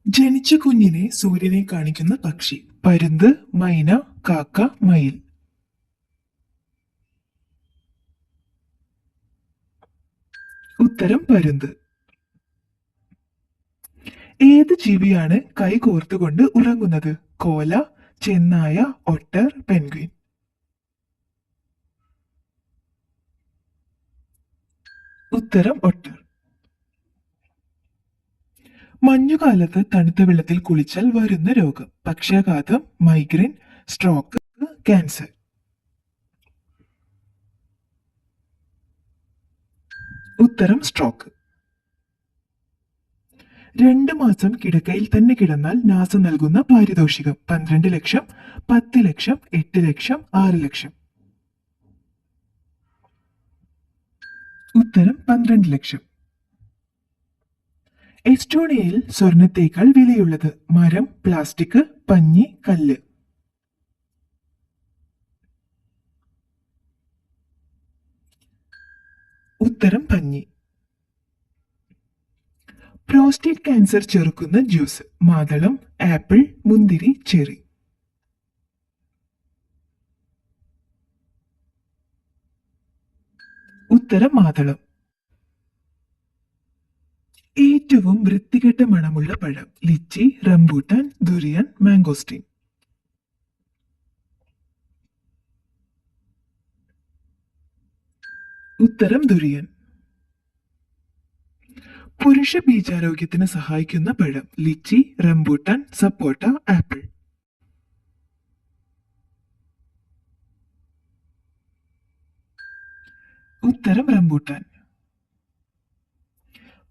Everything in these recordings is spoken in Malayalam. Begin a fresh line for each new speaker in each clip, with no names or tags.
ജനിച്ച കുഞ്ഞിനെ സൂര്യനെ കാണിക്കുന്ന പക്ഷി. പരുന്ത്, മൈന, കാക്ക, മയിൽ. ഉത്തരം പരുന്ത്. ഏത് ജീവിയാണ് കൈ കോർത്തുകൊണ്ട് ഉറങ്ങുന്നത്? കോല, ചെന്നായ, ഒട്ടർ, പെൻഗ്വിൻ. ഉത്തരം ഒട്ടർ. മഞ്ഞുകാലത്ത് തണുത്ത വെള്ളത്തിൽ കുളിച്ചാൽ വരുന്ന രോഗം? പക്ഷാഘാതം, മൈഗ്രെയിൻ, സ്ട്രോക്ക്, ക്യാൻസർ. ഉത്തരം സ്ട്രോക്ക്. 2 മാസം കിടക്കയിൽ തന്നെ കിടന്നാൽ നാസ നൽകുന്ന പാരിതോഷികം? 12 ലക്ഷം, 10 ലക്ഷം, 8 ലക്ഷം, 6 ലക്ഷം. ഉത്തരം 12 ലക്ഷം. എസ്റ്റോണിയയിൽ സ്വർണത്തേക്കാൾ വിലയുള്ളത്? മരം, പ്ലാസ്റ്റിക്, പഞ്ഞി, കല്ല്. ഉത്തരം പഞ്ഞി. പ്രോസ്റ്റേറ്റ് ക്യാൻസർ ചെറുക്കുന്ന ജ്യൂസ്? മാതളം, ആപ്പിൾ, മുന്തിരി, ചെറി. ഉത്തരം മാതളം. ഏറ്റവും വൃത്തികെട്ട മണമുള്ള പഴം? Lychee, rambutan, durian, mangosteen. ഉത്തരം ദുരിയൻ. പുരുഷ ബീജാരോഗ്യത്തിന് സഹായിക്കുന്ന പഴം? Lychee, rambutan, sapota, apple. ഉത്തരം റംബൂട്ടാൻ.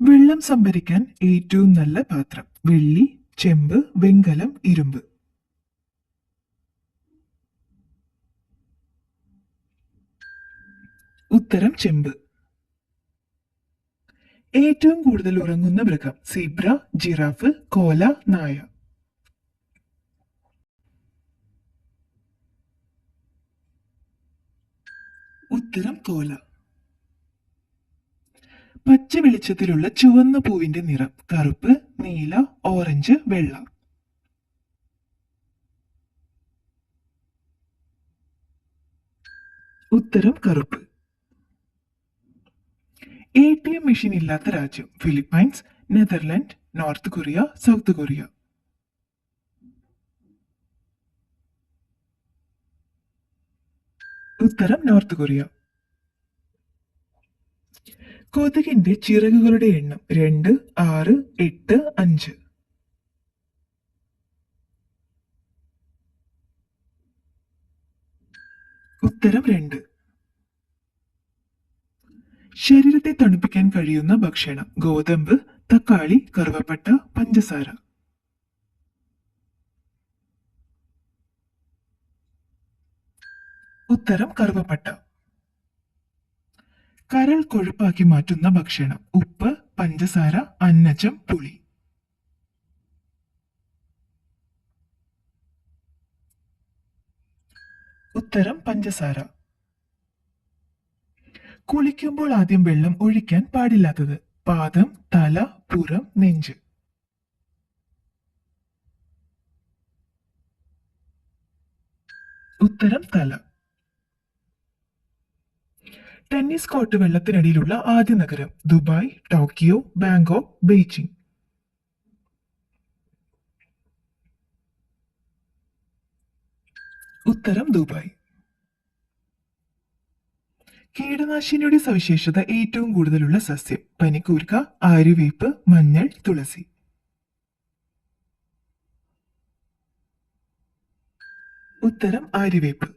വെള്ളം സംഭരിക്കാൻ ഏറ്റവും നല്ല പാത്രം? വെള്ളി, ചെമ്പ്, വെങ്കലം, ഇരുമ്പ്. ഉത്തരം ചെമ്പ്. ഏറ്റവും കൂടുതൽ ഉറങ്ങുന്ന മൃഗം? സീബ്ര, ജിറാഫ്, കോല, നായ. ഉത്തരം കോല. പച്ച വെളിച്ചത്തിലുള്ള ചുവന്ന പൂവിന്റെ നിറം? കറുപ്പ്, നീല, ഓറഞ്ച്, വെള്ള. ഉത്തരം കറുപ്പ്. ATM മെഷീൻ ഇല്ലാത്ത രാജ്യം? Philippines, Netherland, north Korea, south Korea. ഉത്തരം നോർത്ത് കൊറിയ. കൊതുകിന്റെ ചിറകുകളുടെ എണ്ണം? 2, 6, 8, 5. ഉത്തരം 2. ശരീരത്തെ തണുപ്പിക്കാൻ കഴിയുന്ന ഭക്ഷണം? ഗോതമ്പ്, തക്കാളി, കറുവപ്പട്ട, പഞ്ചസാര. ഉത്തരം കറുവപ്പട്ട. കരൾ കൊഴുപ്പാക്കി മാറ്റുന്ന ഭക്ഷണം? ഉപ്പ്, പഞ്ചസാര, അന്നജം, പുളി. ഉത്തരം പഞ്ചസാര. കുളിക്കുമ്പോൾ ആദ്യം വെള്ളം ഒഴിക്കാൻ പാടില്ലാത്തത്? പാദം, തല, പുറം, നെഞ്ച്. ഉത്തരം തല. ടെന്നീസ് കോർട്ട് വെള്ളത്തിനടിയിലുള്ള ആദ്യ നഗരം? Dubai, Tokyo, Bangkok, Beijing. ഉത്തരം ദുബായ്. കീടനാശിനിയുടെ സവിശേഷത ഏറ്റവും കൂടുതലുള്ള സസ്യം? പനിക്കൂർക്ക, ആര്യവേപ്പ്, മഞ്ഞൾ, തുളസി. ഉത്തരം ആര്യവേപ്പ്.